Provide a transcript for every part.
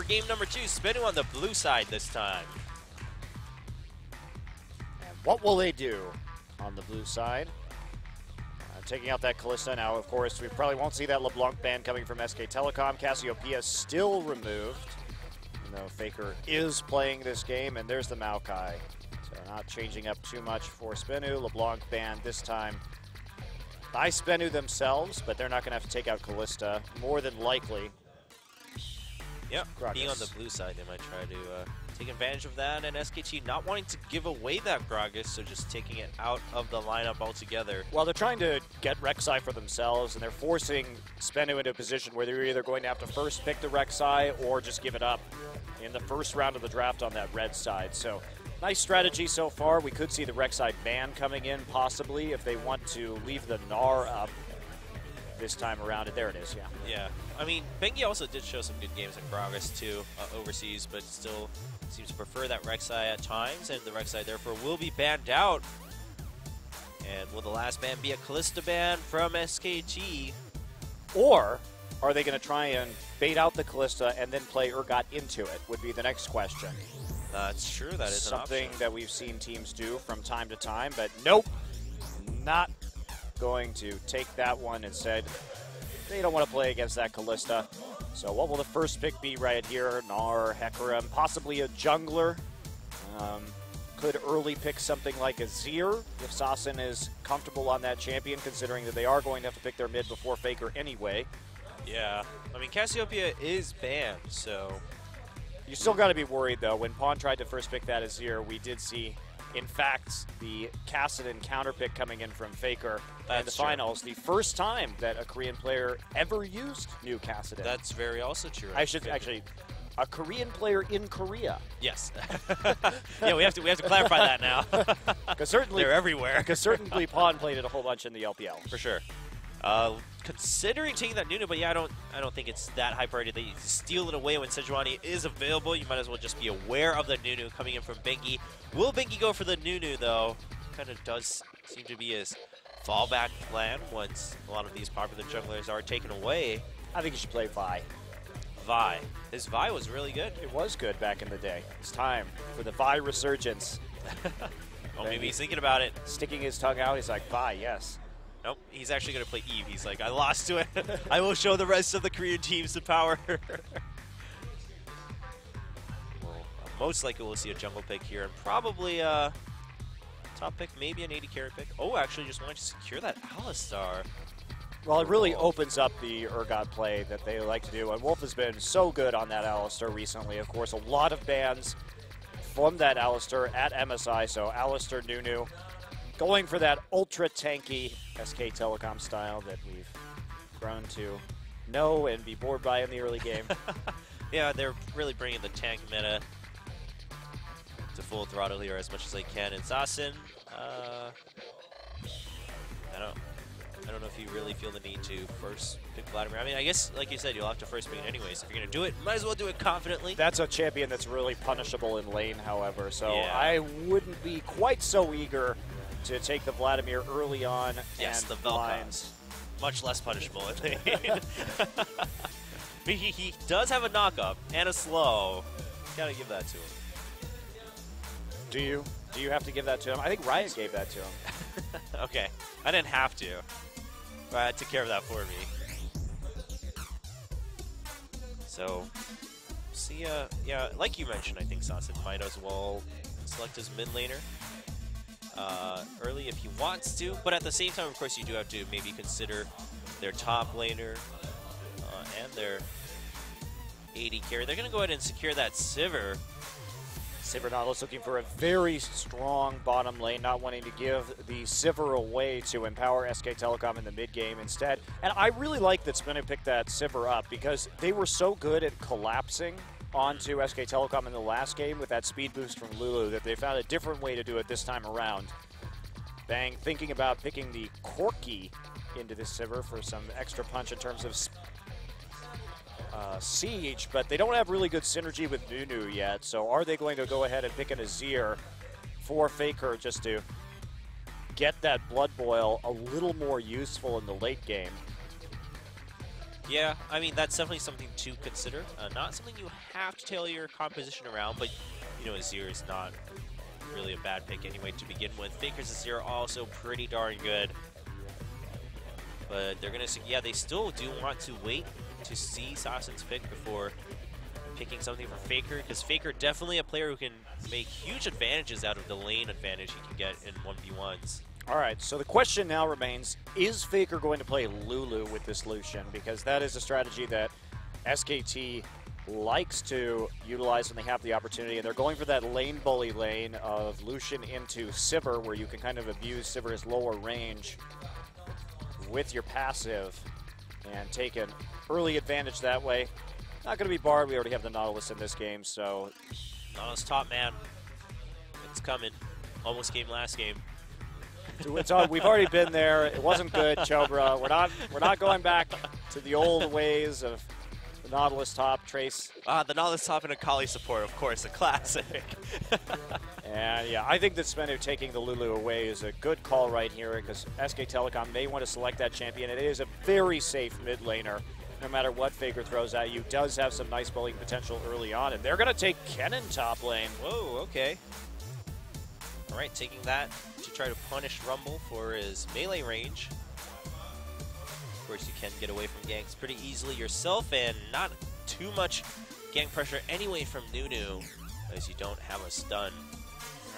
for game number 2. SBE on the blue side this time. And what will they do on the blue side? Taking out that Kalista now, of course, we probably won't see that LeBlanc ban coming from SK Telecom. Cassiopeia still removed, even though Faker is playing this game, and there's the Maokai. So not changing up too much for SBE. LeBlanc banned this time by SBE themselves, but they're not going to have to take out Kalista, more than likely. Yep, being on the blue side, they might try to take advantage of that, and SKT not wanting to give away that Gragas, so just taking it out of the lineup altogether. Well, they're trying to get Rek'Sai for themselves, and they're forcing SBE into a position where they're either going to have to first pick the Rek'Sai or just give it up in the first round of the draft on that red side. So, nice strategy so far. We could see the Rek'Sai ban coming in, possibly, if they want to leave the Gnar up this time around. And there it is, yeah. Yeah. I mean, Bengi also did show some good games at Gragas, too, overseas, but still seems to prefer that Rek'Sai at times, and the Rek'Sai therefore will be banned out. And will the last ban be a Kalista ban from SKT? Or are they going to try and bait out the Kalista and then play Urgot into it, would be the next question. That's true, that is something that we've seen teams do from time to time, but nope, not going to take that one. Instead, they don't want to play against that Kalista. So what will the first pick be right here? Gnar, Hecarim, possibly a jungler. Could early pick something like a Azir if Sassen is comfortable on that champion, considering that they are going to have to pick their mid before Faker anyway. Yeah, I mean, Cassiopeia is banned, so... You still got to be worried, though. When Pawn tried to first pick that Azir, we did see, in fact, the Kassadin counter pick coming in from Faker in the finals. The first time that a Korean player ever used new Kassadin. That's very also true. I should actually, a Korean player in Korea. Yes. Yeah, we have to clarify that now. Because certainly they're everywhere. Because certainly Pawn played it a whole bunch in the LPL. For sure. Considering taking that Nunu, but yeah, I don't think it's that high priority that you steal it away when Sejuani is available. You might as well just be aware of the Nunu coming in from Bengi. Will Bengi go for the Nunu, though? Kind of does seem to be his fallback plan once a lot of these popular junglers are taken away. I think you should play Vi. Vi. His Vi was really good. It was good back in the day. It's time for the Vi resurgence. Well, maybe he's thinking about it. Sticking his tongue out, he's like, Vi, yes. Nope, he's actually going to play Eve. He's like, I lost to it. I will show the rest of the Korean teams the power. Well, most likely we'll see a jungle pick here, and probably a top pick, maybe an 80 carry pick. Oh, actually just wanted to secure that Alistar. Well, it really opens up the Urgot play that they like to do, and Wolf has been so good on that Alistar recently. Of course, a lot of bans from that Alistar at MSI, so Alistar Nunu. Going for that ultra tanky SK Telecom style that we've grown to know and be bored by in the early game. Yeah, they're really bringing the tank meta to full throttle here as much as they can. And Sassen, I don't know if you really feel the need to first pick Vladimir. I mean, I guess, like you said, you'll have to first pick it anyways. If you're going to do it, might as well do it confidently. That's a champion that's really punishable in lane, however, so yeah. I wouldn't be quite so eager to take the Vladimir early on. Yes, and the Vel'Koz. Much less punishable, I think. he does have a knock-up and a slow. Gotta give that to him. Do you? Do you have to give that to him? I think Riot gave that to him. Okay, I didn't have to. Riot took care of that for me. So, see, yeah, like you mentioned, I think Sassen might as well select his mid laner early if he wants to, but at the same time, of course, you do have to maybe consider their top laner and their AD carry. They're going to go ahead and secure that Sivir. Sivir Nautilus looking for a very strong bottom lane, not wanting to give the Sivir away to empower SK Telecom in the mid game instead. And I really like that SBE picked that Sivir up because they were so good at collapsing onto SK Telecom in the last game with that speed boost from Lulu that they found a different way to do it this time around. Bang, thinking about picking the Corki into this Sivir for some extra punch in terms of siege, but they don't have really good synergy with Nunu yet, so are they going to go ahead and pick an Azir for Faker just to get that Blood Boil a little more useful in the late game? Yeah, I mean, that's definitely something to consider. Not something you have to tailor your composition around, but, you know, Azir is not really a bad pick anyway to begin with. Faker's Azir are also pretty darn good. But they're going to, yeah, they still do want to wait to see Sasen's pick before picking something for Faker, because Faker definitely a player who can make huge advantages out of the lane advantage he can get in 1v1s. All right, so the question now remains, is Faker going to play Lulu with this Lucian? Because that is a strategy that SKT likes to utilize when they have the opportunity, and they're going for that lane bully lane of Lucian into Sivir, where you can kind of abuse Sivir's lower range with your passive and take an early advantage that way. Not going to be barred. We already have the Nautilus in this game, so... Nautilus top, man. It's coming. Almost came last game. It's on. We've already been there. It wasn't good, Chobra. We're not going back to the old ways of the Nautilus top. Trace. The Nautilus top and Akali support, of course, a classic. And yeah, I think that Spenu taking the Lulu away is a good call right here, because SK Telecom may want to select that champion. It is a very safe mid laner. No matter what Faker throws at you, does have some nice bullying potential early on, and they're going to take Kennen top lane. Whoa, okay. All right, taking that to try to punish Rumble for his melee range. Of course, you can get away from ganks pretty easily yourself, and not too much gank pressure anyway from Nunu, as you don't have a stun.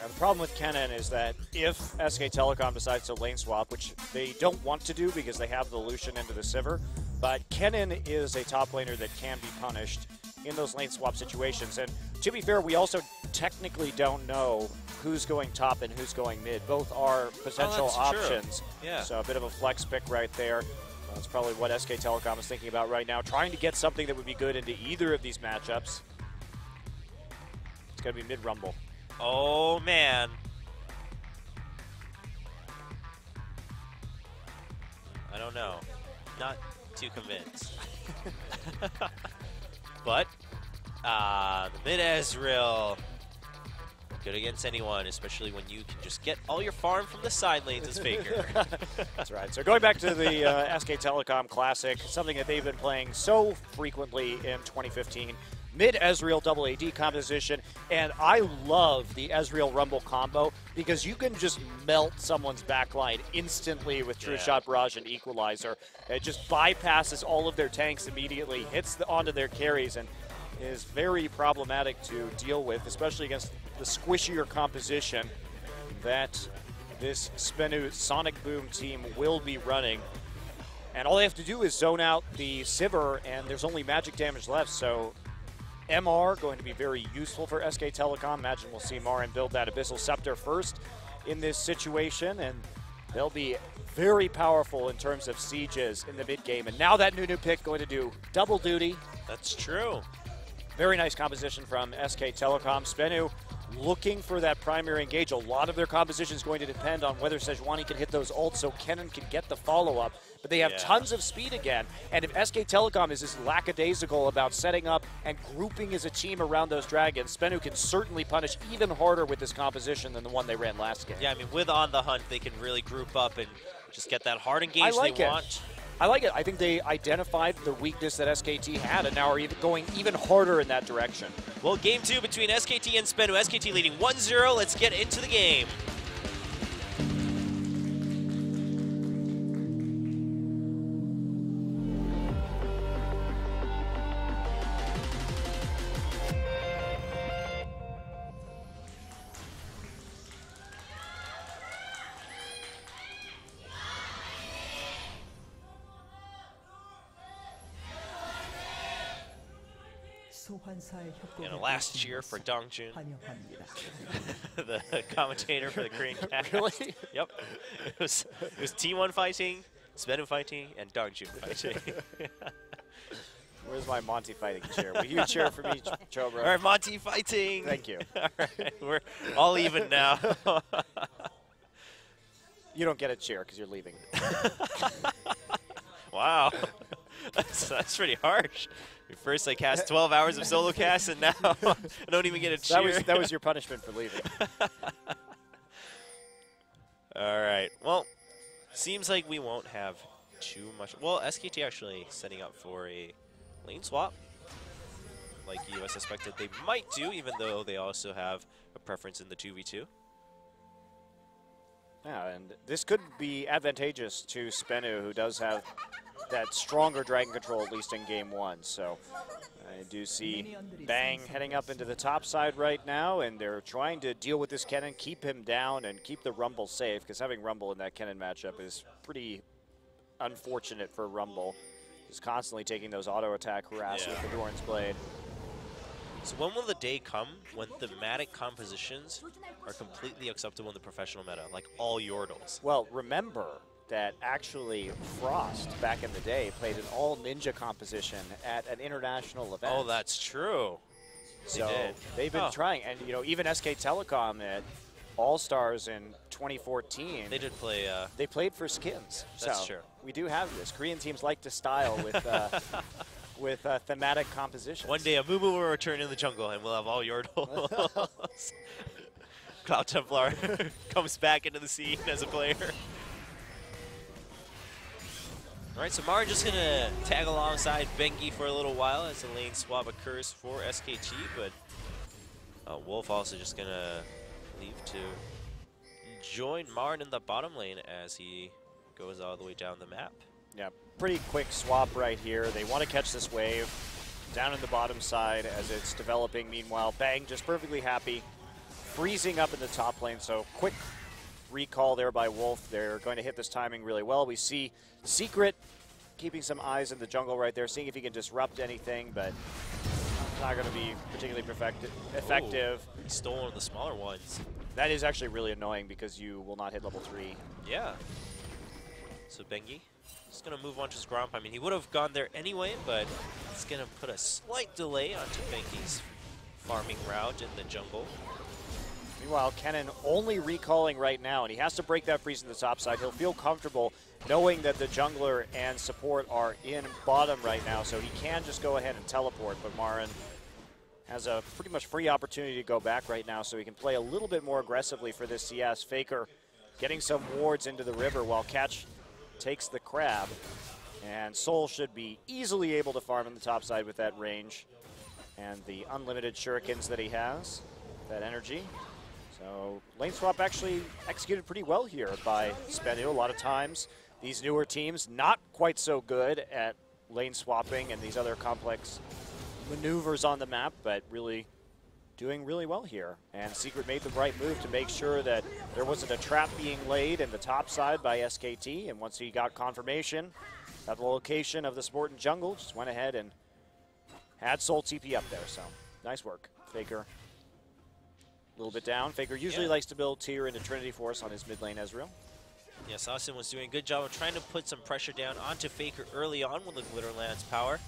The problem with Kennen is that if SK Telecom decides to lane swap, which they don't want to do because they have the Lucian into the Sivir, but Kennen is a top laner that can be punished in those lane swap situations. And to be fair, we also technically don't know who's going top and who's going mid. Both are potential options. True. Yeah. So a bit of a flex pick right there. That's probably what SK Telecom is thinking about right now, trying to get something that would be good into either of these matchups. It's going to be mid-rumble. Oh, man. I don't know. Not too convinced. But, the mid-Ezreal, good against anyone, especially when you can just get all your farm from the side lanes as Faker. That's right. So going back to the SK Telecom Classic, something that they've been playing so frequently in 2015, mid-Ezreal double AD composition, and I love the Ezreal Rumble combo because you can just melt someone's backline instantly with True Shot Barrage and Equalizer. It just bypasses all of their tanks immediately, hits onto their carries, and is very problematic to deal with, especially against the squishier composition that this Spenu Sonic Boom team will be running. And all they have to do is zone out the Sivir, and there's only magic damage left, so MR going to be very useful for SK Telecom. Imagine we'll see Marin build that Abyssal Scepter first in this situation, and they'll be very powerful in terms of sieges in the mid game. And now that Nunu pick going to do double duty. That's true. Very nice composition from SK Telecom. Spenu looking for that primary engage. A lot of their composition is going to depend on whether Sejuani can hit those ults so Kennen can get the follow-up. But they have tons of speed again. And if SK Telecom is as lackadaisical about setting up and grouping as a team around those dragons, Spenu can certainly punish even harder with this composition than the one they ran last game. Yeah, I mean, with On the Hunt, they can really group up and just get that hard engage they want. I like it. I think they identified the weakness that SKT had and now are going even harder in that direction. Well, game two between SKT and Spenu. SKT leading 1-0. Let's get into the game. And a last cheer for Dongjun, the commentator for the Korean cast. Really? Yep. It was T1 fighting, Spenu fighting, and Dongjun fighting. Where's my Monty fighting chair? Will you cheer for me, Chobra? All right, Monty fighting. Thank you. All right, we're all even now. You don't get a chair because you're leaving. Wow. That's pretty harsh. First I cast 12 hours of solo cast, and now I don't even get a cheer. That was your punishment for leaving. All right. Well, seems like we won't have too much. Well, SKT actually setting up for a lane swap, like US suspected they might do, even though they also have a preference in the 2v2. Yeah, and this could be advantageous to Spenu, who does have that stronger Dragon Control, at least in game one. So I do see Bang heading up into the top side right now, and they're trying to deal with this Kennen, keep him down, and keep the Rumble safe, because having Rumble in that Kennen matchup is pretty unfortunate for Rumble. He's constantly taking those auto attack harass with the Doran's Blade. So when will the day come when thematic compositions are completely acceptable in the professional meta, like all Yordles? Well, remember that actually Frost, back in the day, played an all ninja composition at an international event. Oh, that's true. So they've been trying, and you know, even SK Telecom at All-Stars in 2014. They did play. They played for skins. That's so true. We do have this. Korean teams like to style with with thematic compositions. One day a Moo will return in the jungle and we'll have all Yordles. Cloud Templar comes back into the scene as a player. All right, so Marin just going to tag alongside Bengi for a little while as the lane swap occurs for SKT, but Wolf also just going to leave to join Marin in the bottom lane as he goes all the way down the map. Yeah, pretty quick swap right here. They want to catch this wave down in the bottom side as it's developing. Meanwhile, Bang just perfectly happy, freezing up in the top lane. So quick recall there by Wolf. They're going to hit this timing really well. We see Secret keeping some eyes in the jungle right there, seeing if he can disrupt anything, but not going to be particularly effective. Ooh, he stole one of the smaller ones. That is actually really annoying because you will not hit level 3. Yeah. So Bengi just going to move on to his Gromp. I mean, he would have gone there anyway, but it's going to put a slight delay onto Bengi's farming route in the jungle. Meanwhile, Kennen only recalling right now, and he has to break that freeze in the top side. He'll feel comfortable knowing that the jungler and support are in bottom right now, so he can just go ahead and teleport, but Marin has a pretty much free opportunity to go back right now, so he can play a little bit more aggressively for this CS. Faker getting some wards into the river while Catch takes the crab, and Soul should be easily able to farm in the top side with that range and the unlimited shurikens that he has, that energy. So lane swap actually executed pretty well here by Spenu. A lot of times these newer teams not quite so good at lane swapping and these other complex maneuvers on the map, but really doing really well here. And Secret made the right move to make sure that there wasn't a trap being laid in the top side by SKT, and once he got confirmation of the location of the support in jungle, just went ahead and had Soul TP up there. So nice work, Faker. A little bit down. Faker usually likes to build tier into Trinity Force on his mid lane Ezreal. Yes, Austin was doing a good job of trying to put some pressure down onto Faker early on with the Glitterland's power.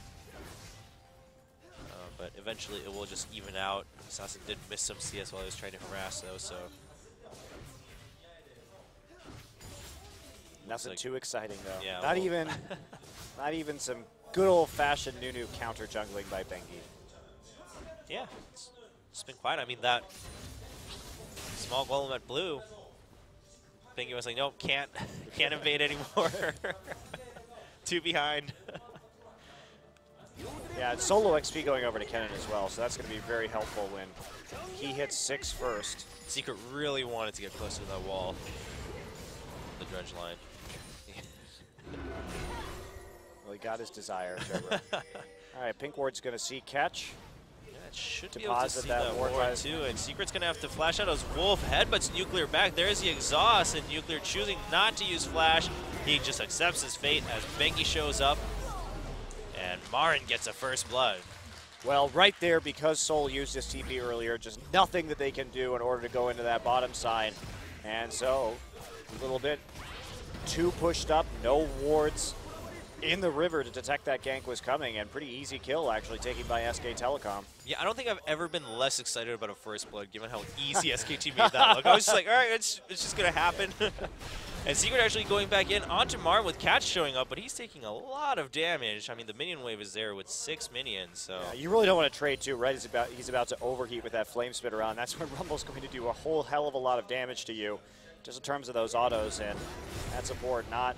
But eventually it will just even out. Assassin did miss some CS while he was trying to harass though, so. Nothing too exciting though. Yeah, not even some good old-fashioned Nunu counter jungling by Bengi. Yeah, it's been quiet. I mean, that small golem at blue, Bengi was like, nope, can't invade anymore. 2 behind. Yeah, it's solo XP going over to Kennen as well, so that's going to be very helpful when he hits 6 first. Secret really wanted to get closer to that wall, the dredge line. Well, he got his desire, Trevor. All right, Pink Ward's going to see Catch. Yeah, it should be able to see that ward too, and Secret's going to have to flash out as Wolf headbutts Nuclear back. There's the exhaust, and Nuclear choosing not to use flash. He just accepts his fate as Bengi shows up. And Marin gets a first blood. Well, right there, because Soul used his TP earlier, just nothing that they can do in order to go into that bottom side. And so, a little bit too pushed up, no wards in the river to detect that gank was coming, and pretty easy kill, actually, taken by SK Telecom. Yeah, I don't think I've ever been less excited about a first blood, given how easy SKT made that look. I was just like, all right, it's just going to happen. And Secret actually going back in onto Marin with Catch showing up, but he's taking a lot of damage. I mean, the minion wave is there with 6 minions, so. Yeah, you really don't want to trade too, right? He's about to overheat with that flame spitter on. That's when Rumble's going to do a whole hell of a lot of damage to you, just in terms of those autos, and that support not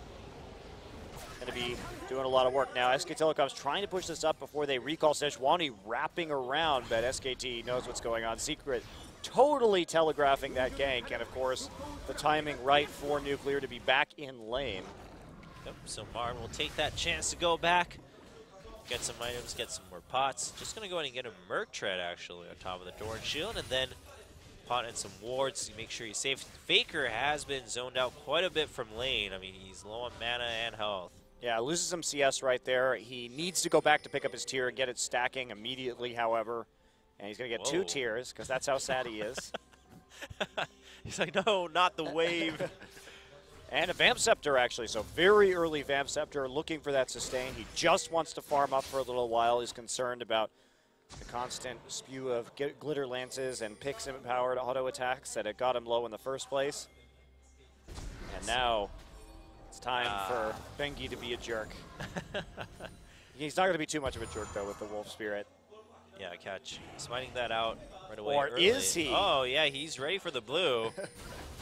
going to be doing a lot of work. Now, SK Telecom's trying to push this up before they recall Sejuani wrapping around, but SKT knows what's going on. Secret totally telegraphing that gank, and of course, the timing right for Nuclear to be back in lane. Yep, so Marn will take that chance to go back, get some items, get some more pots. Just going to go ahead and get a Merc Tread, actually, on top of the door and shield, and then pot in some wards to make sure he's safe. Faker has been zoned out quite a bit from lane. I mean, he's low on mana and health. Yeah, loses some CS right there. He needs to go back to pick up his tier and get it stacking immediately, however. And he's going to get 2 tiers, because that's how sad he is. He's like, no, not the wave. And a Vamp Scepter, actually. So very early Vamp Scepter, looking for that sustain. He just wants to farm up for a little while. He's concerned about the constant spew of glitter lances and picks empowered auto attacks that had got him low in the first place. And now it's time for Bengi to be a jerk. He's not going to be too much of a jerk, though, with the Wolf Spirit. Yeah, catch. Smiting that out right away. Or early. is he? Oh, yeah, he's ready for the blue.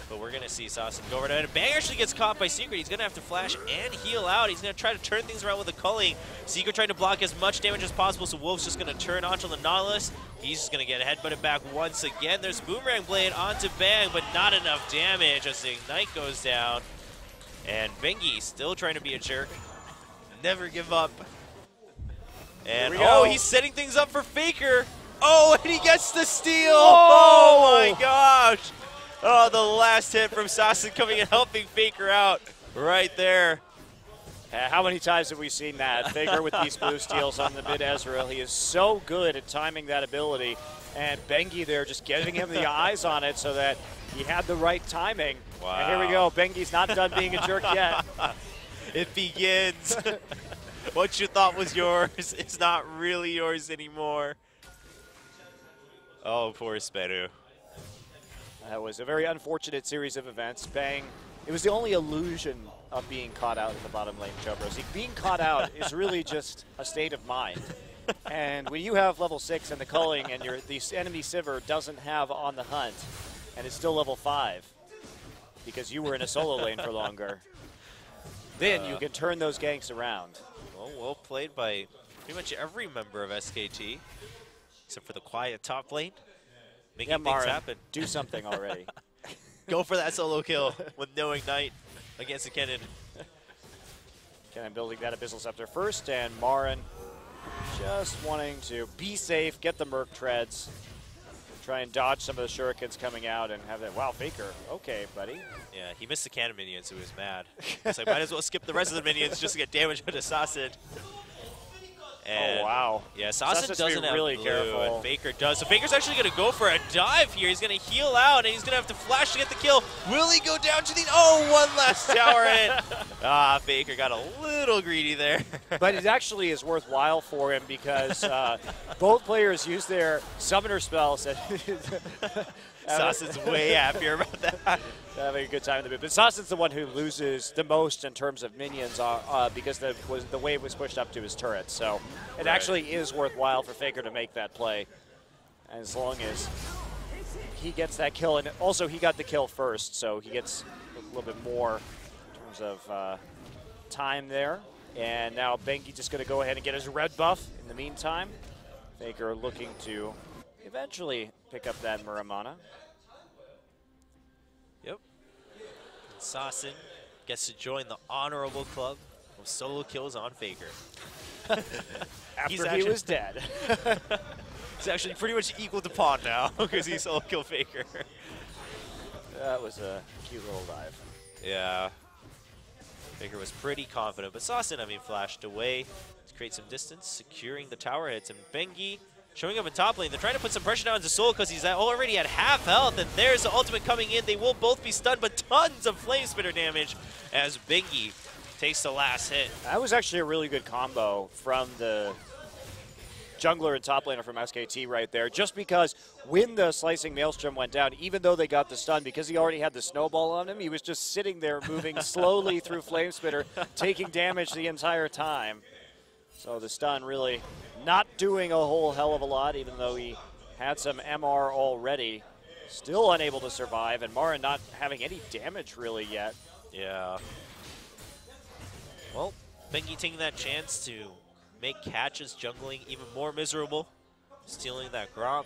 But we're going to see Sasson go over to it. Bang actually gets caught by Secret. He's going to have to flash and heal out. He's going to try to turn things around with a culling. Secret trying to block as much damage as possible, so Wolf's just going to turn onto the Nautilus. He's just going to get headbutted back once again. There's Boomerang Blade onto Bang, but not enough damage as the Ignite goes down. And Bengi still trying to be a jerk. Never give up. And he's setting things up for Faker. Oh, and he gets the steal. Oh my gosh. Oh, the last hit from Sasson coming and helping Faker out right there. How many times have we seen that? Faker with these blue steals on the mid Ezreal. He is so good at timing that ability. And Bengi there just giving him the eyes on it so that he had the right timing. Wow. And here we go. Bengi's not done being a jerk yet. It begins. What you thought was yours is not really yours anymore. Oh, poor Speru. That was a very unfortunate series of events. Bang. It was the only illusion of being caught out at the bottom lane, Chobros. Being caught out is really just a state of mind. And when you have level 6 and the culling and the enemy Sivir doesn't have on the hunt and it's still level 5 because you were in a solo lane for longer, then you can turn those ganks around. Well played by pretty much every member of SKT, except for the quiet top lane. Making things happen. Do something already. Go for that solo kill with no Ignite against a Kennen. Kennen building that Abyssal Scepter first, and Marin just wanting to be safe, get the Merc Treads, try and dodge some of the shurikens coming out and have that. Wow, Faker. Okay, buddy. Yeah, he missed the cannon minions, so he was mad. He's like, might as well skip the rest of the minions just to get damage into Sasson. And oh, wow. Yeah, Sasson doesn't have really blue, careful. and Faker does. So Faker's actually going to go for a dive here. He's going to heal out, and he's going to have to flash to get the kill. Will he go down to the... Oh, one last tower hit. Faker got a little greedy there. But it actually is worthwhile for him because both players use their summoner spells. Sasson's way happier about that. Having a good time in the mid. But Sasson's the one who loses the most in terms of minions because the wave was pushed up to his turret. So it actually is worthwhile for Faker to make that play as long as he gets that kill. And also he got the kill first, so he gets a little bit more in terms of time there. And now Bengi just going to go ahead and get his red buff in the meantime. Faker looking to eventually pick up that Muramana. Yep. Sasson gets to join the honorable club of solo kills on Faker. After he was dead. He's actually pretty much equal to Pawn now because he solo killed Faker. That was a cute little dive. Yeah. Faker was pretty confident, but Sasson, I mean, flashed away to create some distance, securing the tower hits, and Bengi showing up in top lane. They're trying to put some pressure down into Soul because he's already at half health, and there's the ultimate coming in. They will both be stunned, but tons of Flame Spitter damage as Bengi takes the last hit. That was actually a really good combo from the jungler and top laner from SKT right there, just because when the Slicing Maelstrom went down, even though they got the stun, because he already had the snowball on him, he was just sitting there moving slowly through Flame Spitter, taking damage the entire time. So the stun really not doing a whole hell of a lot, even though he had some MR already. Still unable to survive, and Marin not having any damage really yet. Yeah. Well, Bengi taking that chance to make Catch's jungling even more miserable, stealing that Gromp.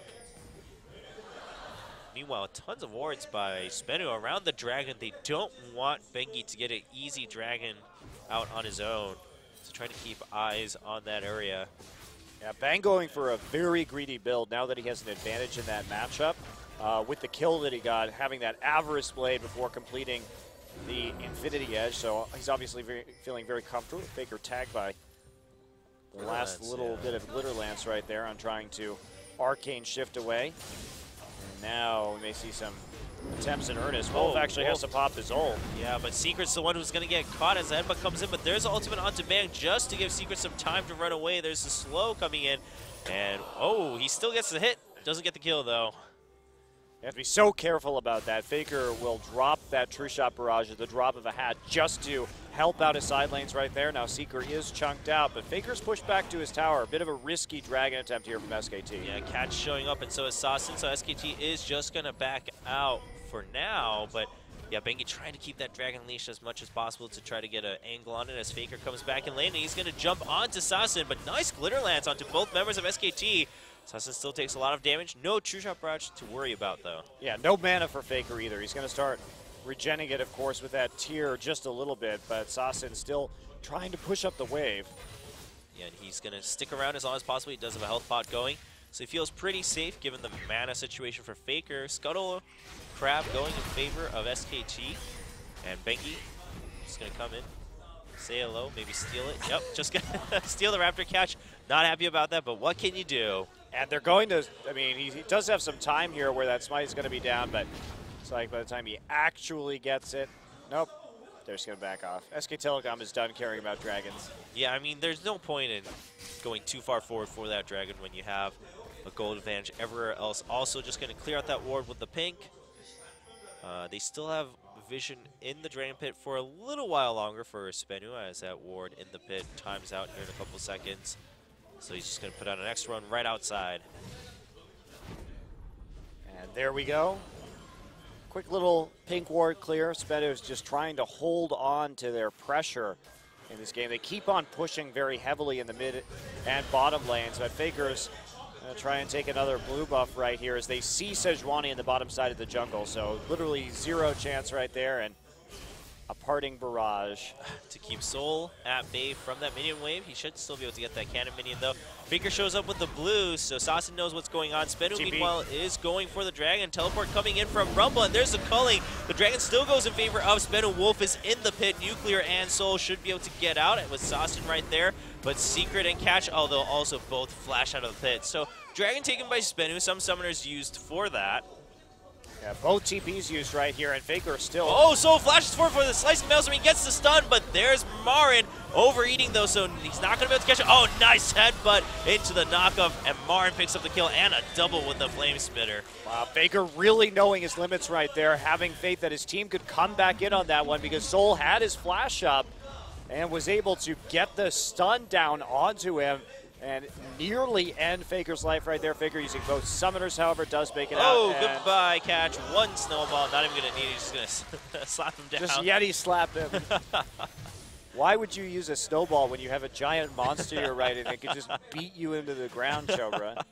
Meanwhile, tons of wards by Spenu around the dragon. They don't want Bengi to get an easy dragon out on his own, so try to keep eyes on that area. Yeah, Bang going for a very greedy build now that he has an advantage in that matchup. With the kill that he got, having that Avarice Blade before completing the Infinity Edge, so he's obviously feeling very comfortable. Faker tagged by the last little bit of Glitter Lance right there on trying to Arcane Shift away. And now we may see some attempts in earnest. Wolf actually has to pop his ult. Yeah, but Secret's the one who's going to get caught as the headbutt comes in, but there's an ultimate onto Bang just to give Secret some time to run away. There's the slow coming in, and he still gets the hit. Doesn't get the kill, though. You have to be so careful about that. Faker will drop that True Shot Barrage at the drop of a hat just to help out his side lanes right there. Now Seeker is chunked out, but Faker's pushed back to his tower. A bit of a risky dragon attempt here from SKT. Yeah, Catch showing up, and so is Sasson, so SKT is just going to back out for now, but yeah, Bengi trying to keep that dragon leash as much as possible to try to get an angle on it as Faker comes back in lane, and he's going to jump onto Sasson, but nice Glitter Lance onto both members of SKT. Sasson still takes a lot of damage. No True Shot Barrage to worry about, though. Yeah, no mana for Faker either. He's going to start regenning it, of course, with that tier just a little bit, but Sasson still trying to push up the wave. Yeah, and he's going to stick around as long as possible. He does have a health pot going, so he feels pretty safe given the mana situation for Faker. Scuttle Crab going in favor of SKT, and Bengi just going to come in, say hello, maybe steal it. Yep, just going to steal the Raptor catch. Not happy about that, but what can you do? And they're going to, I mean, he does have some time here where that smite is going to be down, but it's like by the time he actually gets it, nope, they're just going to back off. SK Telecom is done caring about dragons. Yeah, I mean, there's no point in going too far forward for that dragon when you have a gold advantage everywhere else. Also, just going to clear out that ward with the pink. They still have vision in the Dragon Pit for a little while longer for Spenu, as that ward in the pit times out here in a couple seconds. So he's just going to put out an extra run right outside. And there we go. Quick little pink ward clear. Spenu is just trying to hold on to their pressure in this game. They keep on pushing very heavily in the mid and bottom lanes, but Faker's going to try and take another blue buff right here as they see Sejuani in the bottom side of the jungle. So literally zero chance right there, and a parting barrage. To keep Soul at bay from that minion wave. He should still be able to get that cannon minion, though. Faker shows up with the blue, so Sasson knows what's going on. Spenu, meanwhile, is going for the dragon. Teleport coming in from Rumble, and there's the culling. The dragon still goes in favor of Spenu. Wolf is in the pit. Nuclear and Soul should be able to get out. It was Sasson right there, but Secret and Catch, although also both flash out of the pit. So dragon taken by Spenu. Some summoners used for that. Yeah, both TPs used right here, and Faker still... Oh, Soul flashes forward for the slicing maelstrom. He gets the stun, but there's Marin overeating, though, so he's not going to be able to catch it. Oh, nice headbutt into the knockoff, and Marin picks up the kill and a double with the Flame Spitter. Wow, Faker really knowing his limits right there, having faith that his team could come back in on that one because Soul had his flash up and was able to get the stun down onto him and nearly end Faker's life right there. Faker using both summoners, however, does make it out. Oh, goodbye, Catch. One snowball. Not even going to need it. He's just going to slap him down. Just Yeti slap him. Why would you use a snowball when you have a giant monster you're riding that could just beat you into the ground, Chobra?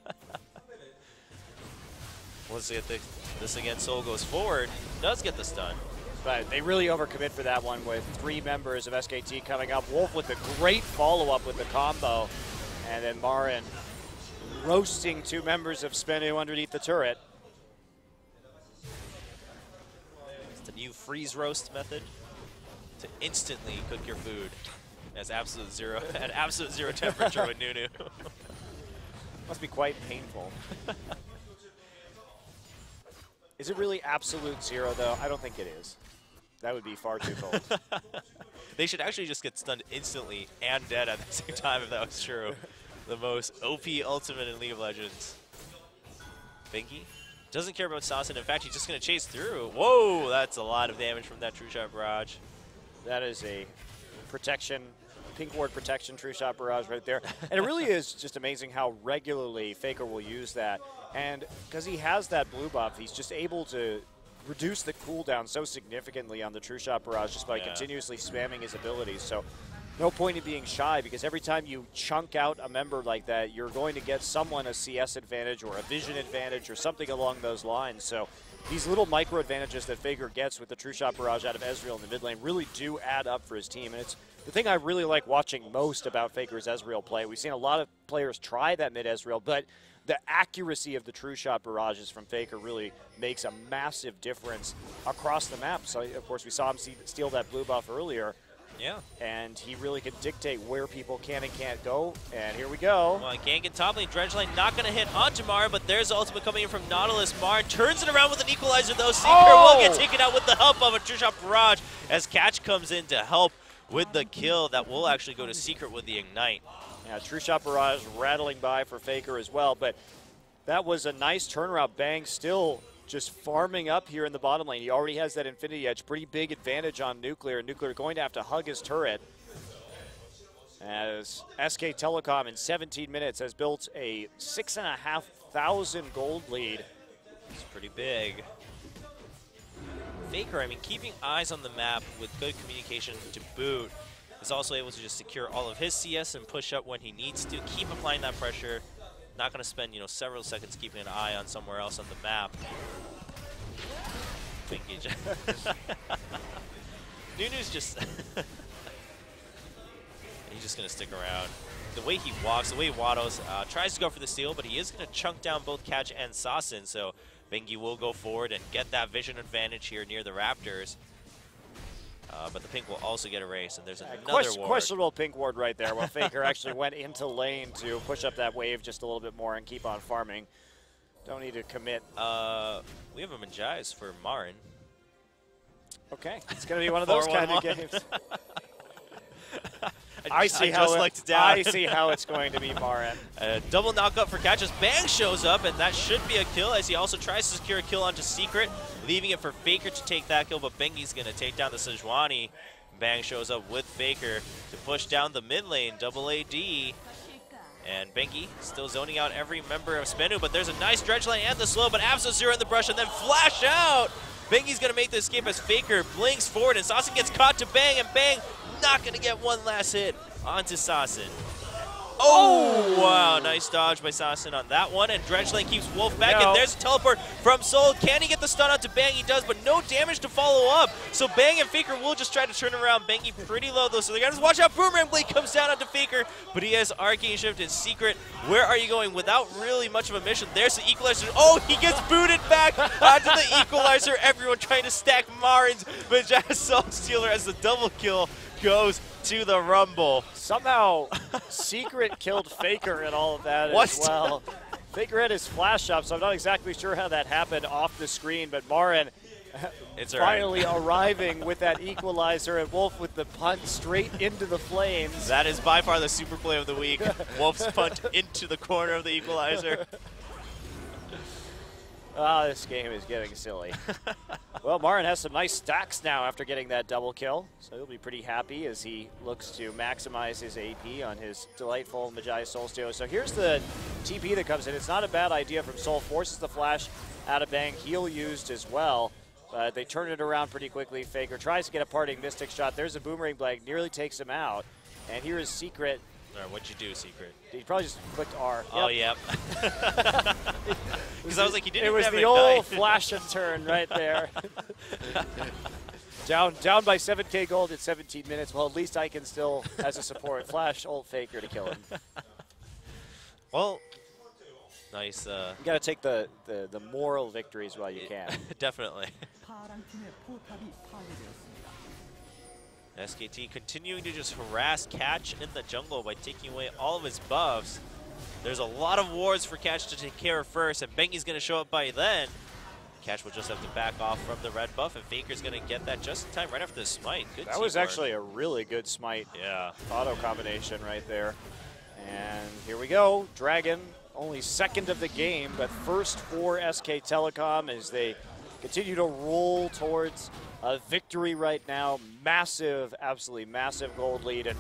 Let's see if this again. Soul goes forward. Does get the stun. But they really overcommit for that one with 3 members of SKT coming up. Wolf with a great follow-up with the combo. And then Marin roasting 2 members of Spenu underneath the turret. It's the new freeze roast method to instantly cook your food at absolute zero temperature with Nunu. Must be quite painful. Is it really absolute zero, though? I don't think it is. That would be far too cold. They should actually just get stunned instantly and dead at the same time if that was true. The most OP ultimate in League of Legends. Bengi doesn't care about Sasson. In fact, he's just going to chase through. Whoa, that's a lot of damage from that True Shot Barrage. That is a protection, pink ward protection True Shot Barrage right there. And it really is just amazing how regularly Faker will use that. And because he has that blue buff, he's just able to reduce the cooldown so significantly on the True Shot Barrage just by continuously spamming his abilities. So no point in being shy, because every time you chunk out a member like that, you're going to get someone a CS advantage or a vision advantage or something along those lines. So these little micro advantages that Faker gets with the True Shot Barrage out of Ezreal in the mid lane really do add up for his team. And it's the thing I really like watching most about Faker's Ezreal play. We've seen a lot of players try that mid Ezreal, but the accuracy of the True Shot barrages from Faker really makes a massive difference across the map. So, of course, we saw him steal that blue buff earlier. Yeah. And he really can dictate where people can and can't go. And here we go. Well, gank in top lane. Dredgeline not going to hit onto Marin, but there's the ultimate coming in from Nautilus. Marin turns it around with an equalizer, though. Secret will get taken out with the help of a True Shot barrage as Catch comes in to help with the kill. That will actually go to Secret with the Ignite. Yeah, True Shot barrage rattling by for Faker as well. But that was a nice turnaround. Bang still just farming up here in the bottom lane. He already has that Infinity Edge. Pretty big advantage on Nuclear. Nuclear going to have to hug his turret, as SK Telecom in 17 minutes has built a 6,500 gold lead. It's pretty big. Faker, I mean, keeping eyes on the map with good communication to boot, is also able to just secure all of his CS and push up when he needs to. Keep applying that pressure. Not going to spend, several seconds keeping an eye on somewhere else on the map. Nunu's just... He's just going to stick around. The way he walks, the way he waddles, tries to go for the steal, but he is going to chunk down both Catch and Sasin, so Bengi will go forward and get that vision advantage here near the Raptors. But the pink will also get erased, and there's another ward. Questionable pink ward right there, while Faker actually went into lane to push up that wave just a little bit more and keep on farming. Don't need to commit. We have a Manjais for Marin. Okay, it's going to be one of those kind of games. I see how it's going to be Marin. Double knockup for Catch as Bang shows up, and that should be a kill as he also tries to secure a kill onto Secret, leaving it for Faker to take that kill, but Bengi's going to take down the Sejuani. Bang shows up with Faker to push down the mid lane, double AD. And Bengi still zoning out every member of Spenu, but there's a nice dredge lane and the slow, but Absol Zero in the brush and then flash out. Bengi's going to make the escape as Faker blinks forward, and Sasin gets caught to Bang, and Bang not going to get one last hit onto Sasin. Oh, wow, nice dodge by Sasin on that one, and Dredgeland keeps Wolf back, and there's a teleport from Soul. Can he get the stun onto Bang? He does, but no damage to follow up. So Bang and Faker will just try to turn around. Bangy pretty low, though, so they got to watch out. Boomerang Blade comes down onto Faker, but he has Arcane Shift and Secret. Where are you going without really much of a mission? There's the Equalizer. Oh, he gets booted back onto the Equalizer. Everyone trying to stack Marin's Manjais Soul Stealer as the double kill goes to the Rumble. Somehow, Secret killed Faker and all of that as well. Faker had his flash up, so I'm not exactly sure how that happened off the screen, but Marin finally arriving with that Equalizer, and Wolf with the punt straight into the flames. That is by far the super play of the week. Wolf's punt into the corner of the Equalizer. Ah, this game is getting silly. Well, Marin has some nice stacks now after getting that double kill, so he'll be pretty happy as he looks to maximize his AP on his delightful Manjais Soul Stealer. So here's the TP that comes in. It's not a bad idea from Soul. Forces the flash out of Bang. Heal used as well. But they turn it around pretty quickly. Faker tries to get a parting Mystic shot. There's a Boomerang Blade. Nearly takes him out. And here is Secret. All right, what'd you do, Secret? He probably just clicked R. Oh, yep. Because I was like, he didn't. It was the old flash and turn right there. down by 7K gold at 17 minutes. Well, at least I can still, as a support, flash old Faker to kill him. Well, nice. You got to take the moral victories while you can. Definitely. SKT continuing to just harass Catch in the jungle by taking away all of his buffs. There's a lot of wards for Catch to take care of first, and Bengi's going to show up by then. Catch will just have to back off from the red buff, and Faker's going to get that just in time right after the smite. Good That was actually a really good smite auto combination right there. And here we go. Dragon, only second of the game, but first for SK Telecom as they continue to roll towards a victory right now. Massive, absolutely massive gold lead. And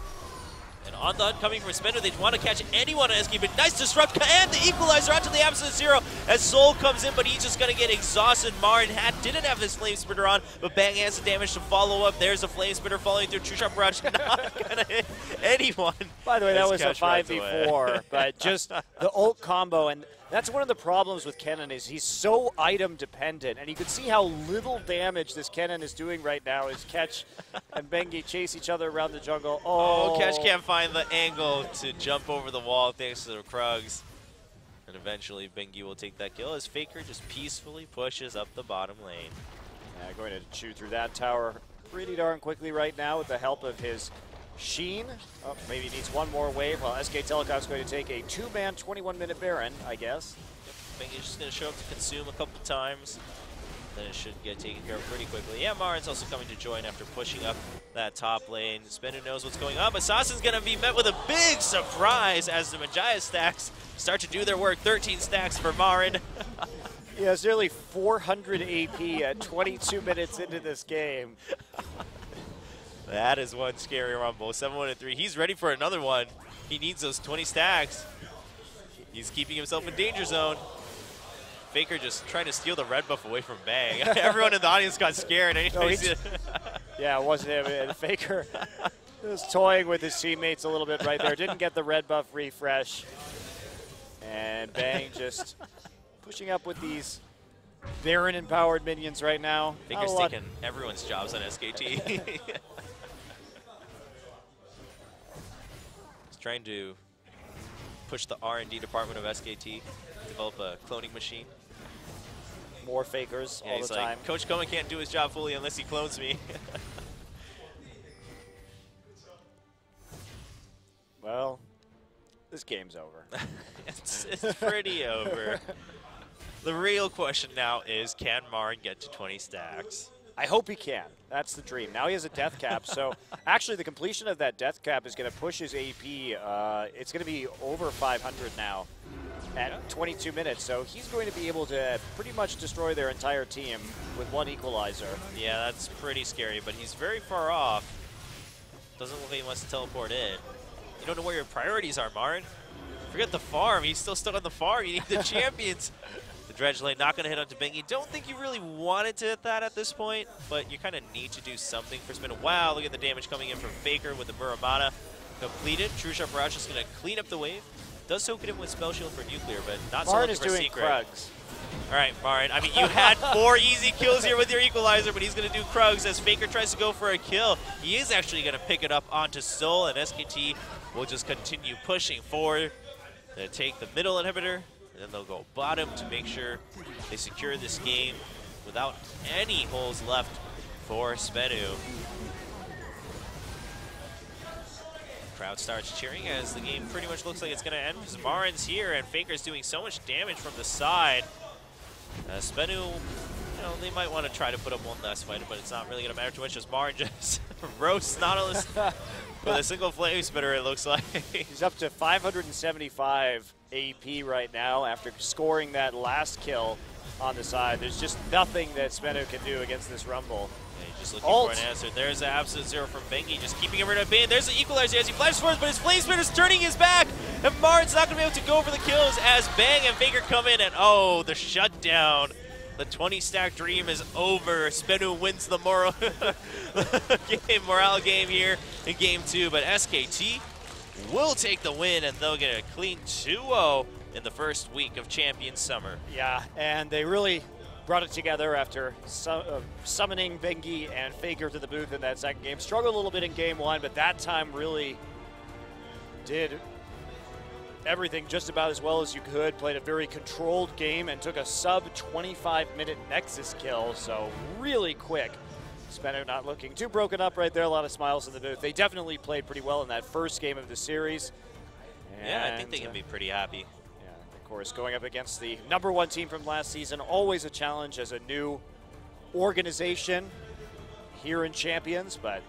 And on the hunt coming from Spinner, they want to catch anyone on SKT, but nice disrupt and the equalizer onto the absolute zero as Soul comes in, but he's just going to get exhausted. Marin didn't have his Flame Spitter on, but Bang has the damage to follow up. There's a Flame Spitter following through. True Shot Barrage not going to hit anyone. By the way, that was a 5v4, but just the ult combo, and that's one of the problems with Kennen is he's so item dependent, and you can see how little damage this Kennen is doing right now as Ketch and Bengi chase each other around the jungle. Oh, Ketch can't find the angle to jump over the wall thanks to the Krugs. And eventually Bengi will take that kill as Faker just peacefully pushes up the bottom lane. Going to chew through that tower pretty darn quickly right now with the help of his Sheen. Oh, maybe needs one more wave while SK Telecom's going to take a 2-man 21-minute Baron, I guess. Yep, Bengi's just going to show up to consume a couple times. Then it should get taken care of pretty quickly. Yeah, Marin's also coming to join after pushing up that top lane. Spinner knows what's going on, but Sasa's going to be met with a big surprise as the Majaya stacks start to do their work. 13 stacks for Marin. Yeah, it's nearly 400 AP at 22 minutes into this game. That is one scary rumble. 7-1-3. He's ready for another one. He needs those 20 stacks. He's keeping himself in danger zone. Faker just trying to steal the red buff away from Bang. Everyone in the audience got scared. Yeah, it wasn't him. And Faker was toying with his teammates a little bit right there. Didn't get the red buff refresh. And Bang just pushing up with these Baron-empowered minions right now. Faker's taking everyone's jobs on SKT. He's trying to push the R&D department of SKT, develop a cloning machine. More Fakers all the time. Like, Coach Cohen can't do his job fully unless he clones me. Well, this game's over. It's pretty over. The real question now is, can Marin get to 20 stacks? I hope he can. That's the dream. Now he has a death cap, so actually the completion of that death cap is going to push his AP. It's going to be over 500 now at 22 minutes, so he's going to be able to pretty much destroy their entire team with one equalizer. Yeah, that's pretty scary, but he's very far off. Doesn't look like he wants to teleport in. You don't know where your priorities are, Marin. Forget the farm. He's still stuck on the farm. You need the champions. The dredge lane not going to hit onto Bengi. Don't think you really wanted to hit that at this point, but you kind of need to do something for Spin. Wow, look at the damage coming in from Faker with the Muramana completed. True Shot Barrage is going to clean up the wave. Does soak it in with Spell Shield for nuclear, but not so much for Secret. Krugs. All right, Marin. I mean, you had 4 easy kills here with your equalizer, but he's going to do Krugs as Faker tries to go for a kill. He is actually going to pick it up onto Soul, and SKT will just continue pushing forward. They'll take the middle inhibitor, and then they'll go bottom to make sure they secure this game without any holes left for Spenu. Crowd starts cheering as the game pretty much looks like it's going to end because Marin's here and Faker's doing so much damage from the side. Spenu, you know, they might want to try to put up one last fight, but it's not really going to matter too much as Marin just roasts Nautilus with a single Flame Spitter, it looks like. He's up to 575 AP right now after scoring that last kill on the side. There's just nothing that Spenu can do against this Rumble. Just looking for an answer. There's the absolute zero from Bengi, just keeping him right at bay. There's the equalizer as he flashes forward, but his Flame Spitter is turning his back, and Marin's not going to be able to go for the kills as Bang and Faker come in, and oh, the shutdown. The 20-stack dream is over. Spenu wins the morale game here in Game 2, but SKT will take the win, and they'll get a clean 2-0 in the first week of Champion Summer. Yeah, and they really brought it together after summoning Bengi and Faker to the booth in that second game. Struggled a little bit in Game 1, but that time really did everything just about as well as you could. Played a very controlled game and took a sub-25-minute Nexus kill, so really quick. Spenu not looking too broken up right there. A lot of smiles in the booth. They definitely played pretty well in that first game of the series. Yeah, I think they can be pretty happy. Of course, going up against the #1 team from last season, always a challenge as a new organization here in Champions, but